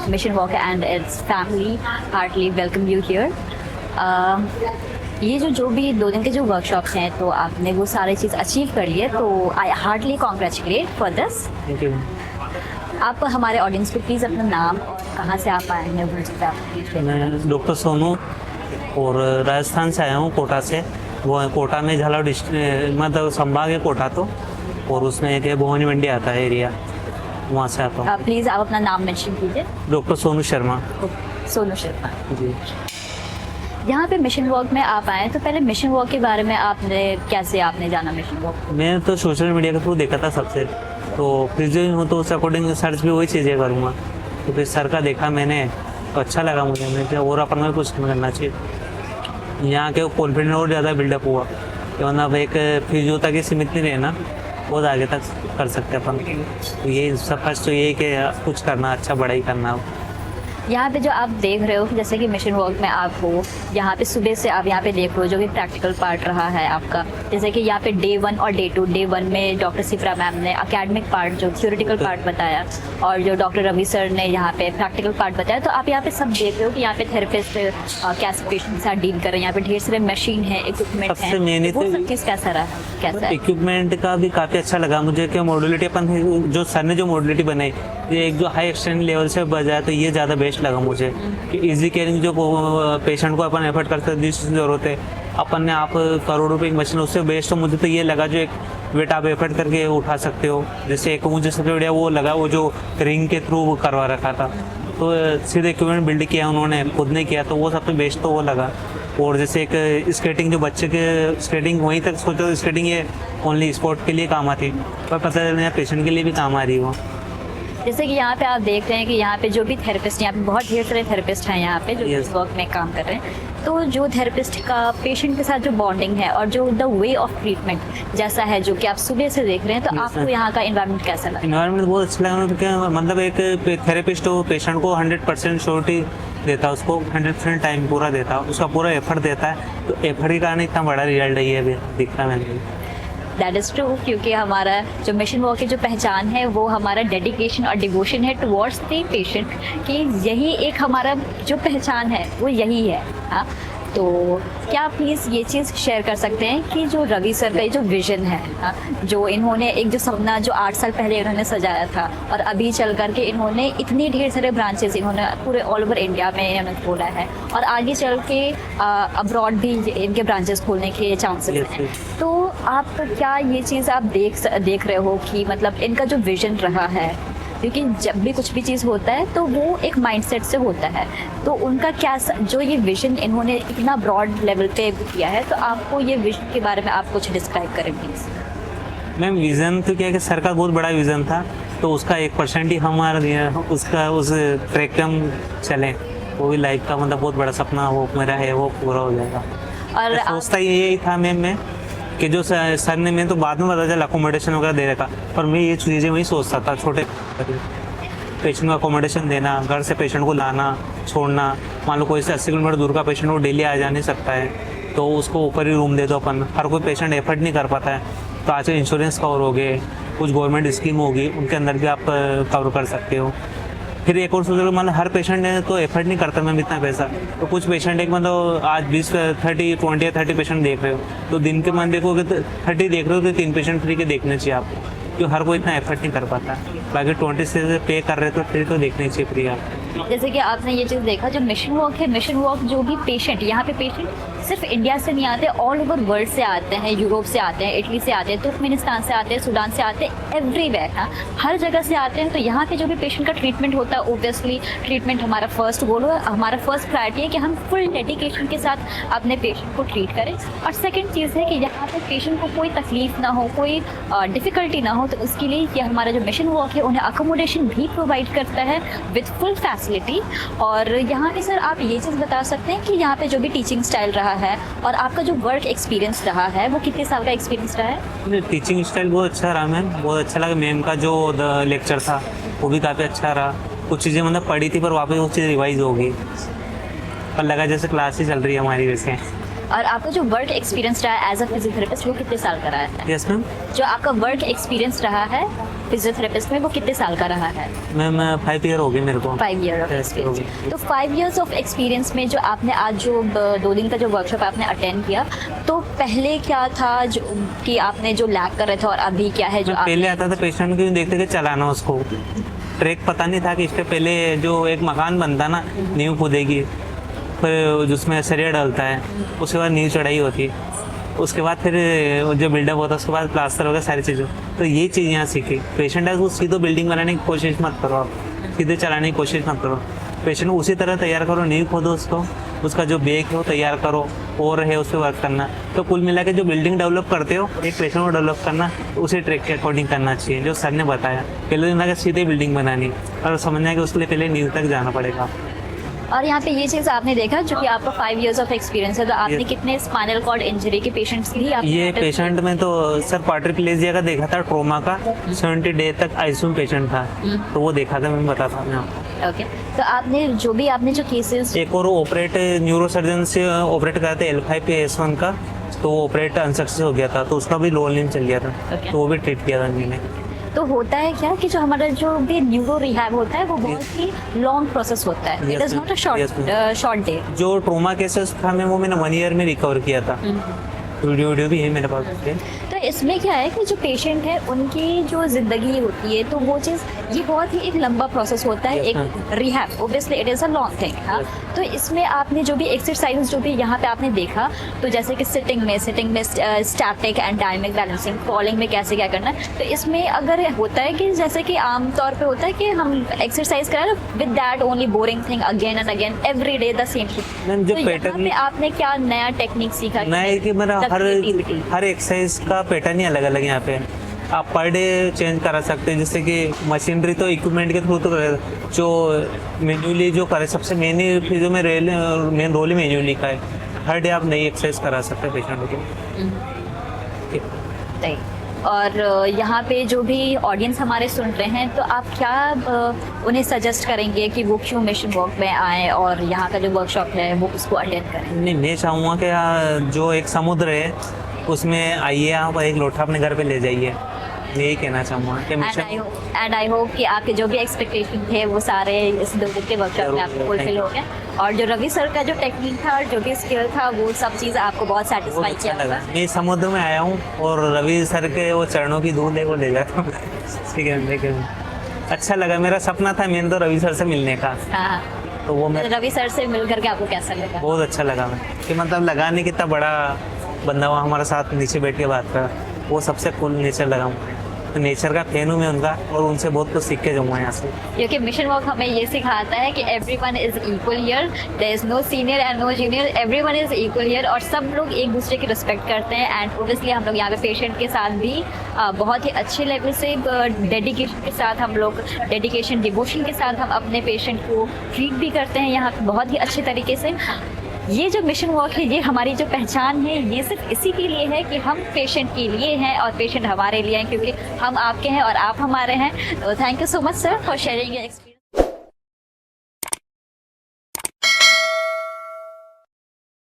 Mission Walk and its family heartily welcome you here. ये जो भी 2 दिन के जो वर्कशॉप्स हैं तो आपने वो सारी चीज़ अचीव कर ली है, तो I heartily congratulate for this. Thank you. आप हमारे ऑडियंस को प्लीज़ अपना नाम और कहाँ से आप आए हैं वो बताइए। मैं डॉक्टर सोनू और राजस्थान से आया हूँ, कोटा से। वो है कोटा में झालावाड़ डिस्ट्रिक्ट, मतलब संभाग है कोटा तो, और उसमें एक भवानी मंडी आता है एरिया, वहाँ से आता हूँ। प्लीज़ आप अपना नाम मेंशन कीजिए। डॉक्टर सोनू शर्मा। सोनू शर्मा जी। यहाँ पे मिशन वॉक में आप आए, तो पहले मिशन वॉक के बारे में कैसे आपने जाना मिशन वॉक? मैं तो सोशल मीडिया के थ्रू देखा था सबसे, तो फिर जो हूँ तो उस अकॉर्डिंग सर्च भी वही चीज़ें करूँगा। तो फिर सर का देखा मैंने तो अच्छा लगा मुझे, मैं क्या और अपन में कुछ करना चाहिए। यहाँ के कॉन्फिडेंस और ज़्यादा बिल्डअप हुआ कि मतलब एक फिजियो तक ही सीमित नहीं रहना, बहुत आगे तक कर सकते अपन। तो ये सब फर्स्ट तो ये कि कुछ करना, अच्छा बड़ा ही करना हो। यहाँ पे जो आप देख रहे हो जैसे कि मिशन वर्क में आप हो, यहाँ पे सुबह से आप यहाँ पे देख रहे हो जो भी प्रैक्टिकल पार्ट रहा है आपका, जैसे कि यहाँ पे डे 1 और डे 2। डे 1 में डॉक्टर सिफ्रा मैम ने एकेडमिक पार्ट जो थ्योरेटिकल पार्ट बताया, और जो डॉक्टर रवि सर ने यहाँ पे प्रैक्टिकल पार्ट बताया। तो आप यहाँ पे सब देख रहे हो कि यहाँ पे थेरेपिस्ट कैसे पेशेंट के साथ डील कर रहे हैं, यहाँ पे ढेर सारे मशीन है, इक्विपमेंट है, वो सब किस कैसा रहा, कैसा है? इक्विपमेंट का भी काफ़ी अच्छा लगा मुझे कि मॉड्यूलिटी अपन जो सर ने जो मॉड्यूलिटी बनाई, ये एक जो हाई एक्सटेंड लेवल से बजाया, तो ये ज़्यादा बेस्ट लगा मुझे कि इजी केयरिंग जो पेशेंट को अपन एफर्ट करते हैं, जिस जरूरत है अपन ने आप करोड़ रुपए की मशीन, उससे बेस्ट तो मुझे तो ये लगा जो एक वेट आप एफर्ट करके उठा सकते हो। जैसे एक मुझे सबसे बढ़िया वो लगा वो जो रिंग के थ्रू करवा रखा था, तो सीधे इक्विपमेंट बिल्ड किया उन्होंने, खुद ने किया, तो वो सबसे बेस्ट तो वो लगा। और जैसे एक स्केटिंग जो बच्चे के स्केटिंग वहीं तक सोचो, स्केटिंग ये ओनली स्पोर्ट के लिए काम आती, पर पता चला पेशेंट के लिए भी काम आ रही हो। जैसे कि यहाँ पे आप देख रहे हैं कि यहाँ पे जो भी थेरेपिस्ट, यहाँ पे बहुत ढेर सारे थेरेपिस्ट हैं यहाँ पे जो इस वर्क में काम कर रहे हैं। तो जो थेरेपिस्ट का पेशेंट के साथ जो बॉन्डिंग है और जो द वे ऑफ ट्रीटमेंट जैसा है, जो कि आप सुबह से देख रहे हैं, तो आपको यहाँ का एनवायरनमेंट कैसा लगा? एनवायरनमेंट बहुत अच्छा लगा क्योंकि मतलब एक थेरेपिस्ट हो पेशेंट को 100% श्योरिटी देता है, उसको 100% टाइम पूरा देता है, उसका पूरा एफर्ट देता है, तो एफर्ट के कारण इतना बड़ा रिजल्ट है ये दिख रहा है मैंने। दैट इज़ ट्रू, क्योंकि हमारा जो मिशन वॉक की जो पहचान है वो हमारा डेडिकेशन और डिवोशन है टुवर्ड्स द पेशेंट, कि यही एक हमारा जो पहचान है वो यही है। हाँ, तो क्या आप प्लीज़ ये चीज़ शेयर कर सकते हैं कि जो रवि सर का जो विज़न है, हाँ, जो इन्होंने एक जो सपना जो 8 साल पहले इन्होंने सजाया था, और अभी चल करके इन्होंने इतनी ढेर सारे ब्रांचेस इन्होंने पूरे ऑल ओवर इंडिया में इन्होंने खोला है, और आगे चल के अब्रॉड भी इनके ब्रांचेस खोलने के चांसेस हैं। तो आप क्या ये चीज़ आप देख रहे हो कि मतलब इनका जो विज़न रहा है, क्योंकि जब भी कुछ भी चीज़ होता है तो वो एक माइंडसेट से होता है, तो उनका क्या जो ये विज़न इन्होंने इतना ब्रॉड लेवल पे किया है, तो आपको ये विज़न के बारे में आप कुछ डिस्क्राइब करें प्लीज़। मैम विज़न तो क्या है कि सर का बहुत बड़ा विज़न था, तो उसका 1% ही हमारा उसका उस ट्रैक पे हम चलें, वो भी लाइफ का मतलब बहुत बड़ा सपना वो मेरा है, वो पूरा हो जाएगा। और सोचता यही था मैम मैं कि जो सर ने, मैं तो बाद में पता चला अकोमोडेशन वगैरह दे रखा, पर मैं ये चीज़ें वही सोचता था, छोटे पेशेंट को अकोमोडेशन देना, घर से पेशेंट को लाना छोड़ना, मान लो कोई से 80 किलोमीटर दूर का पेशेंट वो डेली आ जा नहीं सकता है, तो उसको ऊपर ही रूम दे दो अपन। हर कोई पेशेंट एफर्ट नहीं कर पाता है, तो आज इंश्योरेंस कवर हो गए, कुछ गवर्नमेंट स्कीम होगी, उनके अंदर भी आप कवर कर सकते हो। फिर एक और सोच लो, मतलब हर पेशेंट ने तो एफर्ट नहीं करता मैम इतना पैसा, तो कुछ पेशेंट एक मतलब आज 20 20 या 30 पेशेंट देख रहे हो, तो दिन के मन देखोगे तो 30 देख रहे हो तो 3 पेशेंट फ्री के देखने चाहिए आपको, क्योंकि हर कोई इतना एफर्ट नहीं कर पाता। बाकी 20 से पे कर रहे तो फिर तो देखने चाहिए फ्री आप। जैसे कि आपने ये चीज़ देखा, जो मिशन वॉक है, मिशन वॉक जो भी पेशेंट, यहाँ पे पेशेंट सिर्फ इंडिया से नहीं आते, ऑल ओवर वर्ल्ड से आते हैं, यूरोप से आते हैं, इटली से आते हैं, तुर्कमेनिस्तान से आते हैं, सूडान से आते हैं, एवरीवेयर, हाँ, हर जगह से आते हैं। तो यहाँ पे जो भी पेशेंट का ट्रीटमेंट होता है, ओबियसली ट्रीटमेंट हमारा फर्स्ट गोल है, हमारा फर्स्ट प्रायोरिटी है कि हम फुल डेडिकेशन के साथ अपने पेशेंट को ट्रीट करें। और सेकेंड चीज़ है कि यहाँ पे पेशेंट को कोई तकलीफ ना हो, कोई डिफ़िकल्टी ना हो, तो उसके लिए ये हमारा जो मिशन वॉक है उन्हें अकोमोडेशन भी प्रोवाइड करता है विथ फुल फैसिलिटी। और यहाँ पे सर आप ये चीज़ बता सकते हैं कि यहाँ पे जो भी टीचिंग स्टाइल रहा है और आपका जो वर्क एक्सपीरियंस रहा है, वो कितने साल का एक्सपीरियंस रहा है? टीचिंग स्टाइल बहुत अच्छा रहा मैम, बहुत अच्छा लगा। मैम का जो लेक्चर था वो भी काफ़ी अच्छा रहा। कुछ चीज़ें मतलब पढ़ी थी पर वापस वो चीज़ रिवाइज होगी, पर लगा जैसे क्लास ही चल रही है हमारी वैसे। और आपका जो वर्क एक्सपीरियंस रहा है एज अ फिजियोथेरेपिस्ट वो कितने साल का रहा है? Yes ma'am. जो आपका वर्क एक्सपीरियंस रहा है फिजियोथेरेपिस्ट में वो कितने साल का रहा है? मैम 5 ईयर हो गए मेरे को। 5 ईयर ऑफ Yes, एक्सपीरियंस। होगी। तो 5 इयर्स ऑफ एक्सपीरियंस में जो आपने आज जो 2 दिन का जो वर्कशॉप आपने अटेंड किया, तो पहले क्या था जो कि आपने जो लैक कर रहे थे और अभी क्या है जो मैं आप पहले आता था पेशेंट को देखते थे चलाना, उसको ट्रैक पता नहीं था कि इसके पहले जो एक मकान बनता ना, नींव खोदेगी, फिर जिसमें सरिया डलता है, उसके बाद नींव चढ़ाई होती है, उसके बाद फिर जो बिल्डअप होता है उसके बाद प्लास्टर होगा, सारी चीज़ें। तो ये चीज़ यहाँ सीखी। पेशेंट है वो सीधे बिल्डिंग बनाने की कोशिश मत करो, आप सीधे चलाने की कोशिश मत करो। पेशेंट को उसी तरह तैयार करो, नींव खोदो उसको, उसका जो बेक है वो तैयार करो और है उस पर वर्क करना। तो कुल मिला के जो बिल्डिंग डेवलप करते हो, एक पेशेंट को डेवलप करना उसी ट्रैक के अकॉर्डिंग करना चाहिए, जो सर ने बताया। पहले दिन सीधे बिल्डिंग बनानी और समझना है कि उसके लिए पहले नींव तक जाना पड़ेगा। और यहाँ पे ये चीज़ आपने देखा जो कि आपका 5 इयर्स ऑफ एक्सपीरियंस है, तो आपने Yes. कितने स्पाइनल कॉर्ड इंजरी के पेशेंट्स भी आपने ये handle पेशेंट में तो सर क्वाड्रिप्लेजिया का देखा था, ट्रोमा का 70 डे तक आईसीयू पेशेंट था, तो वो देखा था, मैं बताता हूँ आपको। ओके। तो आपने जो केसेस एक और ऑपरेट न्यूरोसर्जन से ऑपरेट करा था L5-S1 का, तो वो ऑपरेट अनसक्सेस हो गया था, तो उसका भी लोअर लिम्ब चल गया था, Okay. तो वो भी ट्रीट किया था मैंने। तो होता है क्या कि जो हमारा जो भी न्यूरो रिहैब होता है वो बहुत ही लॉन्ग प्रोसेस होता है, it Yes, is not a yes, short day. जो ट्रोमा केसेस था मैं वो मैंने 1 ईयर में रिकवर किया था। वीडियो भी है मेरे पास उसके। तो इसमें क्या है कि जो पेशेंट है उनकी जो ज़िंदगी होती है तो वो चीज़ ये बहुत ही एक लंबा प्रोसेस होता है, Yes, एक rehab obviously it is a long thing. हाँ, तो इसमें आपने जो भी एक्सरसाइज जो भी यहाँ पे आपने देखा, तो जैसे कि सिटिंग में static and dynamic balancing, falling में कैसे क्या करना है, तो इसमें अगर होता है कि जैसे कि आमतौर पे होता है कि हम एक्सरसाइज करें with that only boring thing again and again every day the same ma'am, जो थिंग, तो यहाँ pattern- पे आपने क्या नया टेक्निक सीखा? नहीं कि मेरा The creativity. हर एक्सरसाइज का पैटर्न ही अलग अलग है यहाँ पे। आप पर डे चेंज करा सकते हैं, जैसे कि मशीनरी तो इक्विपमेंट के थ्रू तो करे, जो मैन्युअली जो करे सबसे मेन चीज़ों में मेन रोल ही मैन्युअली का है। हर डे आप नई एक्सरसाइज करा सकते हैं पेशेंट को। नहीं। और यहाँ पे जो भी ऑडियंस हमारे सुन रहे हैं, तो आप क्या उन्हें सजेस्ट करेंगे कि वो क्यों मिशन वॉक में आए और यहाँ का जो वर्कशॉप है वो उसको अटेंड करें? नहीं, मैं चाहूँगा कि जो एक समुद्र है उसमें आइए, आप एक लोटा अपने घर पे ले जाइए, मैं यही कहना चाहूँगा कि मिशन। एंड आई होप कि आपके जो भी एक्सपेक्टेशन थे वो सारे इस 2 दिन के वर्कशॉप में आपको फुलफिल हो गए, और जो रवि सर का जो टेक्निक था और जो भी स्किल था वो सब चीज़ आपको बहुत बहुत सेटिस्फाई अच्छा किया लगा। होगा। मैं समुद्र में आया हूँ और रवि सर के वो चरणों की धूल है वो ले जाता हूँ। ठीक है, लेकिन अच्छा लगा, मेरा सपना था मैंने तो रवि सर से मिलने का, हाँ, तो वो मैं रवि सर से मिल करके आपको कैसा लगा? बहुत अच्छा लगा। मैं कि मतलब लगा नहीं कितना बड़ा बंदा वहाँ हमारे साथ नीचे बैठ के बात कर, वो सबसे कूल नेचर लगा मुझे। तो नेचर का फैन हूँ मैं उनका, और उनसे बहुत कुछ सीख के जाऊँगा यहाँ से। क्योंकि मिशन वॉक हमें ये सिखाता है कि everyone is equal here, there is no senior and no junior, everyone is equal here, और सब लोग एक दूसरे की रिस्पेक्ट करते हैं। एंड ओबियसली हम लोग यहाँ पे पेशेंट के साथ भी बहुत ही अच्छे लेवल से डेडिकेशन के साथ हम लोग डिवोशन के साथ हम अपने पेशेंट को ट्रीट भी करते हैं यहाँ पे बहुत ही अच्छे तरीके से। ये जो मिशन वॉक है, ये हमारी जो पहचान है, ये सिर्फ इसी के लिए है कि हम पेशेंट के लिए हैं और पेशेंट हमारे लिए हैं, क्योंकि हम आपके हैं और आप हमारे हैं। तो thank you so much sir for sharing your experience.